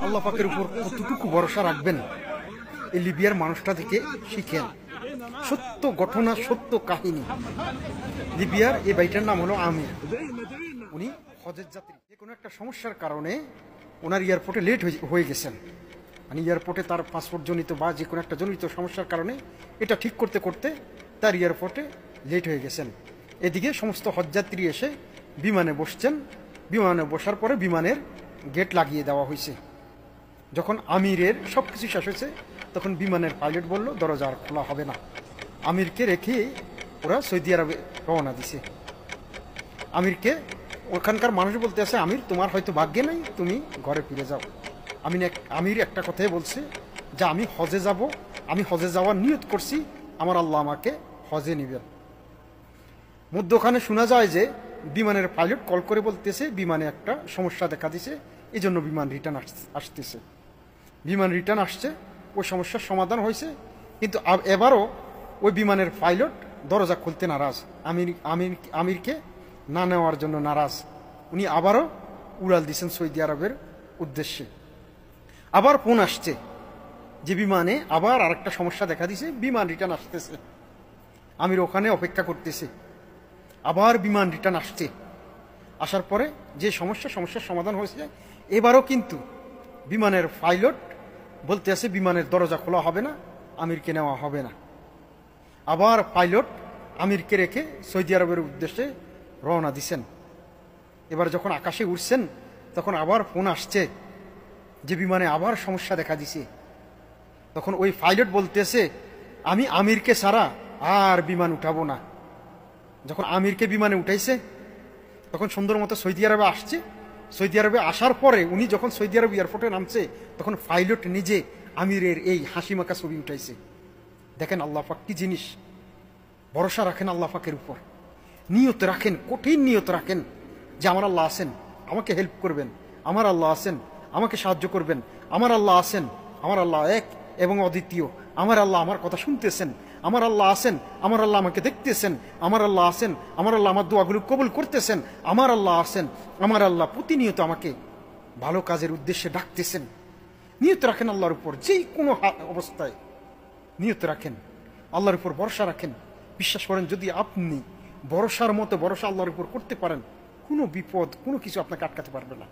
আল্লাহ পাকের উপর কতটুকু ভরসা রাখবেন এই লিবিয়ার মানুষটা থেকে শিখেন। সত্য ঘটনা, সত্য কাহিনী। লিবিয়ার এই ভাইটার নাম হলো আমির। উনি হজের যাত্রী। যে কোনো একটা সমস্যার কারণে ওনার এয়ারপোর্টে লেট হয়ে গেছেন, মানে এয়ারপোর্টে তার পাসপোর্ট জনিত বা যে কোনো একটা জনিত সমস্যার কারণে এটা ঠিক করতে করতে তার এয়ারপোর্টে লেট হয়ে গেছেন। এদিকে সমস্ত হজযাত্রী এসে বিমানে বসছেন। বিমানে বসার পরে বিমানের গেট লাগিয়ে দেওয়া হয়েছে। যখন আমিরের সব কিছু শেষ হয়েছে তখন বিমানের পাইলট বলল দরজা আর খোলা হবে না। আমিরকে রেখে ওরা সৌদি আরবে রওনা দিছে। আমিরকে ওখানকার মানুষ বলতে আছে, আমির তোমার হয়তো ভাগ্যে নাই, তুমি ঘরে ফিরে যাও। আমির একটা কথাই বলছে যে আমি হজে যাব, আমি হজে যাওয়ার নিয়ত করছি, আমার আল্লাহ আমাকে হজে নিবেন। মধ্যখানে শোনা যায় যে বিমানের পাইলট কল করে বলতেছে বিমানে একটা সমস্যা দেখা দিছে, এই জন্য বিমান রিটার্ন আসতেছে। বিমান রিটার্ন আসছে, ওই সমস্যার সমাধান হয়েছে, কিন্তু এবারও ওই বিমানের পাইলট দরজা খুলতে নারাজ, আমিরকে না নেওয়ার জন্য নারাজ। উনি আবারও উড়াল দিচ্ছেন সৌদি আরবের উদ্দেশ্যে। আবার ফোন আসছে যে বিমানে আবার আরেকটা সমস্যা দেখা দিছে, বিমান রিটার্ন আসতেছে। আমির ওখানে অপেক্ষা করতেছে, আবার বিমান রিটার্ন আসছে। আসার পরে যে সমস্যার সমাধান হয়েছে, এবারও কিন্তু বিমানের পাইলট বলতে আছে বিমানের দরজা খোলা হবে না, আমিরকে নেওয়া হবে না। আবার পাইলট আমিরকে রেখে সৌদি আরবের উদ্দেশ্যে রওনা দিছেন। এবার যখন আকাশে উঠছেন তখন আবার ফোন আসছে যে বিমানে আবার সমস্যা দেখা দিছে। তখন ওই পাইলট বলতেছে আমি আমিরকে ছাড়া আর বিমান উঠাবো না। যখন আমিরকে বিমানে উঠাইছে তখন সুন্দর মতো সৌদি আরবে আসছে। সৌদি আরবে আসার পরে উনি যখন সৌদি আরব এয়ারপোর্টে নামছে তখন পাইলট নিজে আমিরের এই হাসি মাখা ছবি উঠাইছে। দেখেন আল্লাহ পাক কি জিনিস। ভরসা রাখেন আল্লাহ পাকের উপর, নিয়ত রাখেন, কঠিন নিয়ত রাখেন যে আমার আল্লাহ আছেন, আমাকে হেল্প করবেন, আমার আল্লাহ আছেন, আমাকে সাহায্য করবেন, আমার আল্লাহ আছেন, আমার আল্লাহ এক এবং অদ্বিতীয়, আমার আল্লাহ আমার কথা শুনতেছেন, আমার আল্লাহ আছেন, আমার আল্লাহ আমাকে দেখতেছেন, আমার আল্লাহ আছেন, আমার আল্লাহ আমার দোয়াগুলো কবুল করতেছেন, আমার আল্লাহ আছেন, আমার আল্লাহ প্রতিনিয়ত আমাকে ভালো কাজের উদ্দেশ্যে ডাকতেছেন। নিয়ত রাখেন আল্লাহর উপর, যেই কোনো অবস্থায় নিয়ত রাখেন, আল্লাহর উপর ভরসা রাখেন। বিশ্বাস করেন যদি আপনি ভরসার মতো ভরসা আল্লাহর উপর করতে পারেন, কোনো বিপদ কোনো কিছু আপনাকে আটকাতে পারবে না।